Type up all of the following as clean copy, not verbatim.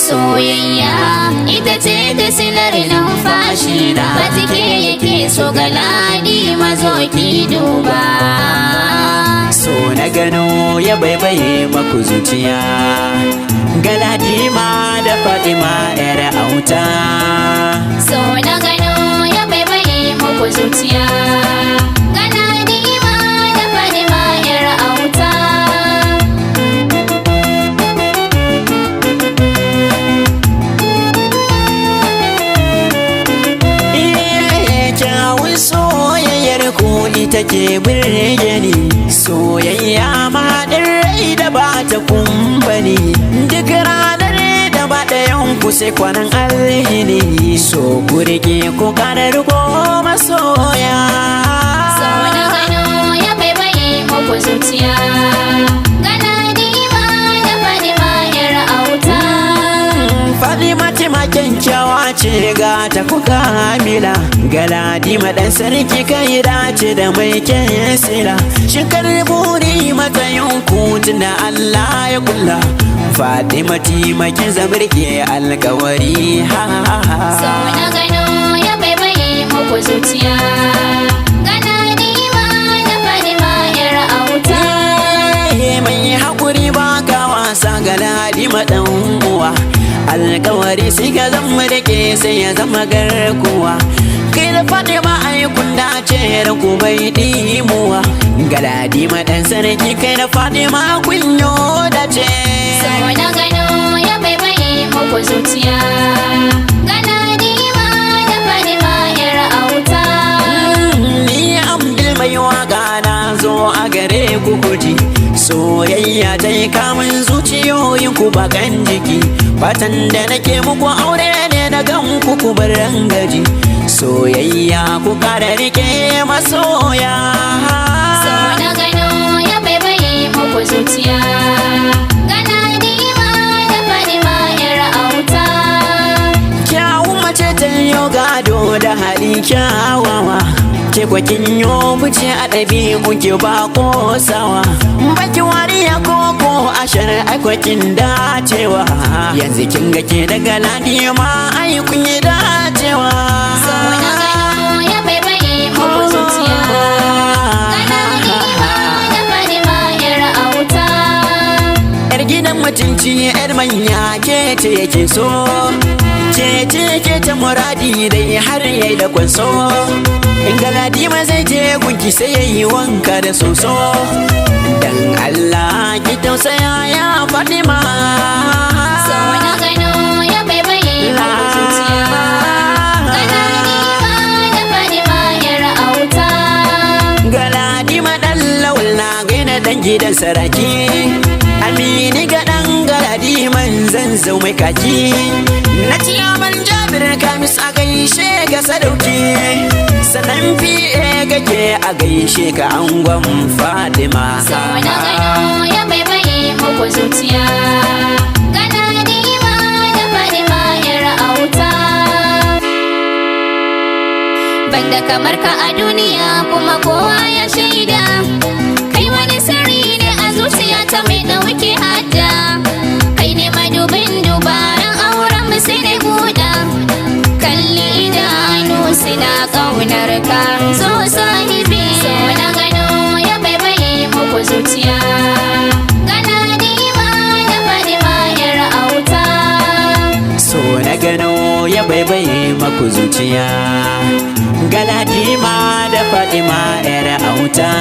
Soyayya ita ce ta silar numfashi na, ba take yake so galadi mazo ki duba. So na gano ya baibaye maku zuciya, Galadima da Fatima yar auta. So na gano ya baibaye maku zuciya, Galadima da Fatima yar auta. Kyawun soyayyar ku ita ke birge ni, soyayya mahaɗin rai da ba ta kumbani. Duk ranar da ba ɗayan ku sai kwanan alhini, so ku rike ku karar ko masoya. So na gano ya baibaye maku zuciya, Galadima da Fatima yar auta. Fatima ma kyakkyawa ce ga ta kuka hamila, Galadima ɗan sarki kai dace da mai kyan sila. Shekar buri matsayin kutun da Allah ya kula, Fatima kin zamirke alkawari. So na gano ya baibaye maku zuciya, Galadima da Fatima yar auta. Mai haƙuri ba ka wasa Galadima ɗan uwa, alkawari sai ka zama da ke sai ya zama garkuwa. Kai da Fatima ai kun dace da ku bai dimuwa, Galadima ɗan sarki kai da Fatima kun yo dace. So na gano ya baibaye maku zuciya, Galadima da Fatima yar auta. Ni Abdul mai waka na zo a gare ku kuji, soyayya ta yi kamun zuciyoyin ku bakan jiki. Fatan da nake muku aure ne da gan ku bar rangaji, soyayya ku kara rike masoya. So na gano ya baibaye maku zuciya, Galadima da Fatima yar auta. Kyawun mace ta yo gado da hali kyawawa, ke kwakin yo buce a ɗabi'un ki ba kosawa. Baki wariya koko a shari'a aikwakin dacewa, yanzu kin ga ke da Galadima ai kun yi dacewa. So na gano ya baibaye maku zuciya, Galadima da Fatima yar auta. Yar gidan mutunci yar manya ke ce yake so, ke ce ke ta muradi dai har yayi da kwanso. In Galadima zai je gunki sai yayi wanka da soso, dan Allah ki tausaya ya Fatima. So na gano ya baibaye maku zuciya, Galadima da Fatima yar auta. Galadima dan lawal na gaina dan gidan saraki, Amini ga dan Galadiman zan zo mai kaki. Na ciyaman Jabir Kamis a gaishe ga sadauki, sannan fiye kake a gaishe ka angon Fatima. So na gano ya baibaye maku zuciya, Galadima da Fatima yar auta. Banda kamar ka a duniya kuma kowa ya shaida, kai wani sirri ne a zuciya ta mai ɗauke hadda. Kai ne madubin dubaran auren mu sai dai buɗa, kalli idanu suna ƙaunar ka zo sahibi. So na gano ya baibaye maku zuciya, Galadima da Fatima yar auta. So na gano ya baibaye maku zuciya, Galadima da Fatima yar auta.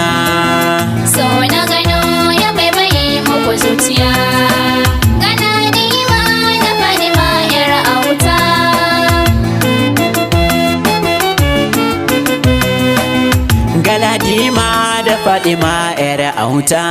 So na gano ya baibaye maku zuciya, Galadima da Fatima yar auta. Galadima da Fatima yar auta.